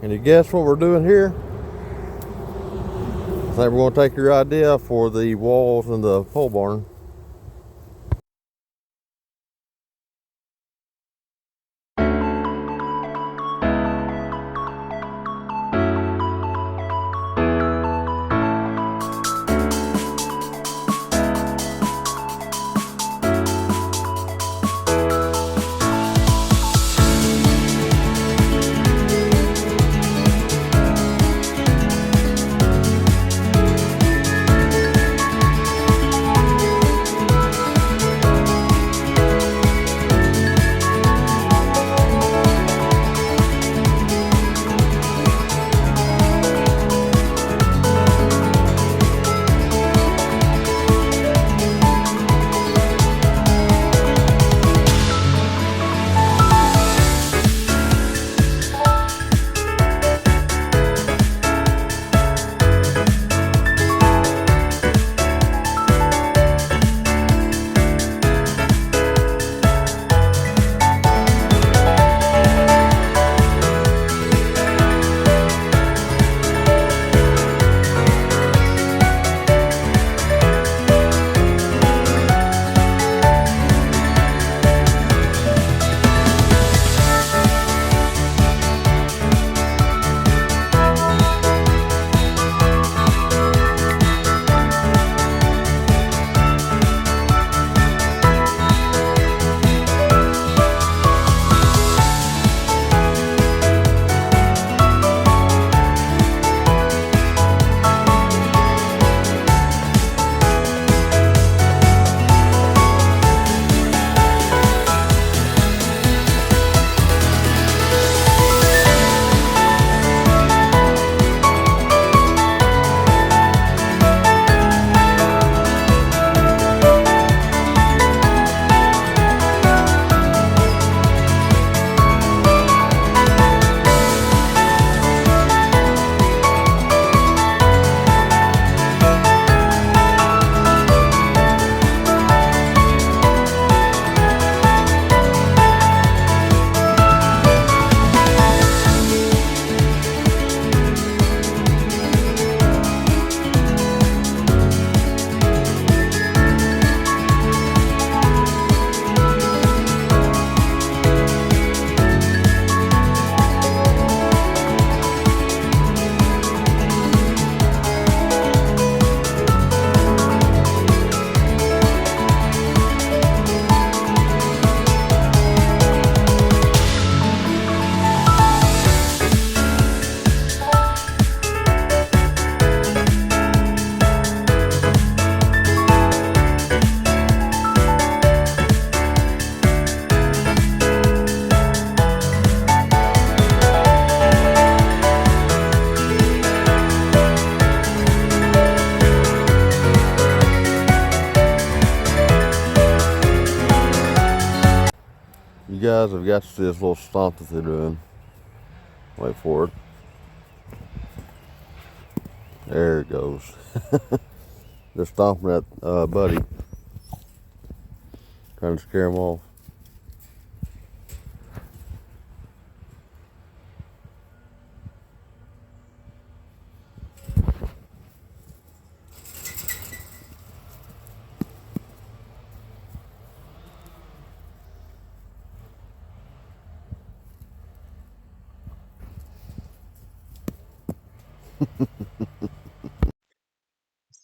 Can you guess what we're doing here? I think we're going to take your idea for the walls in the pole barn. You guys have got to see this little stomp that they're doing. Wait for it. There it goes. They're stomping that buddy, trying to scare him off.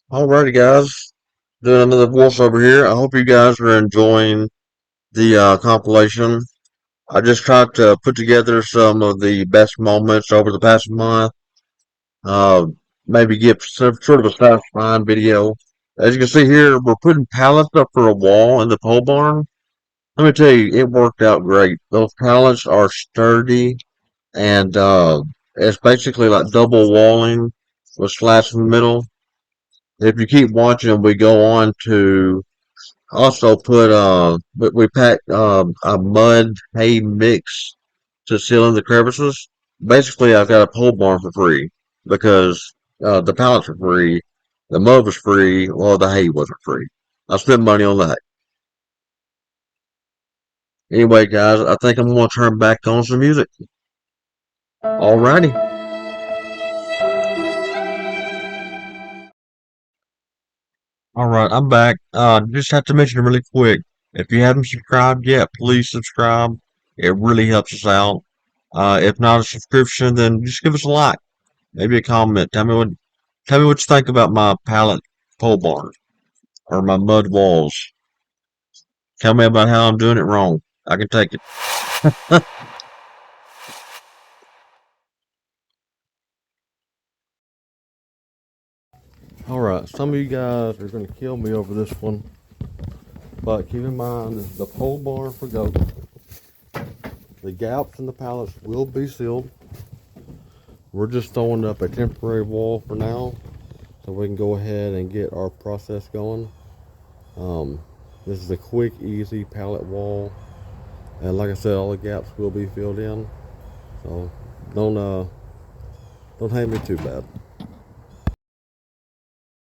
Alrighty, guys. Doing another voiceover here. I hope you guys are enjoying the compilation. I just tried to put together some of the best moments over the past month. Uh, Maybe give some sort of a satisfying video. As you can see here, we're putting pallets up for a wall in the pole barn. Let me tell you, it worked out great. Those pallets are sturdy, and it's basically like double walling with slats in the middle. If you keep watching, we go on to also put we pack a mud hay mix to seal in the crevices. Basically, I've got a pole barn for free because the pallets were free, the mud was free, well the hay wasn't free. I spent money on the hay. Anyway, guys, I think I'm gonna turn back on some music. Alrighty. Alright, I'm back. Just have to mention really quick. If you haven't subscribed yet, please subscribe. It really helps us out. If not a subscription, then just give us a like. Maybe a comment. Tell me what you think about my pallet pole barn or my mud walls. Tell me about how I'm doing it wrong. I can take it. Alright, some of you guys are gonna kill me over this one. But keep in mind, this is the pole barn for goats. The gaps in the pallets will be sealed. We're just throwing up a temporary wall for now, so we can go ahead and get our process going. Um, this is a quick, easy pallet wall, and like I said, all the gaps will be filled in. So don't hate me too bad.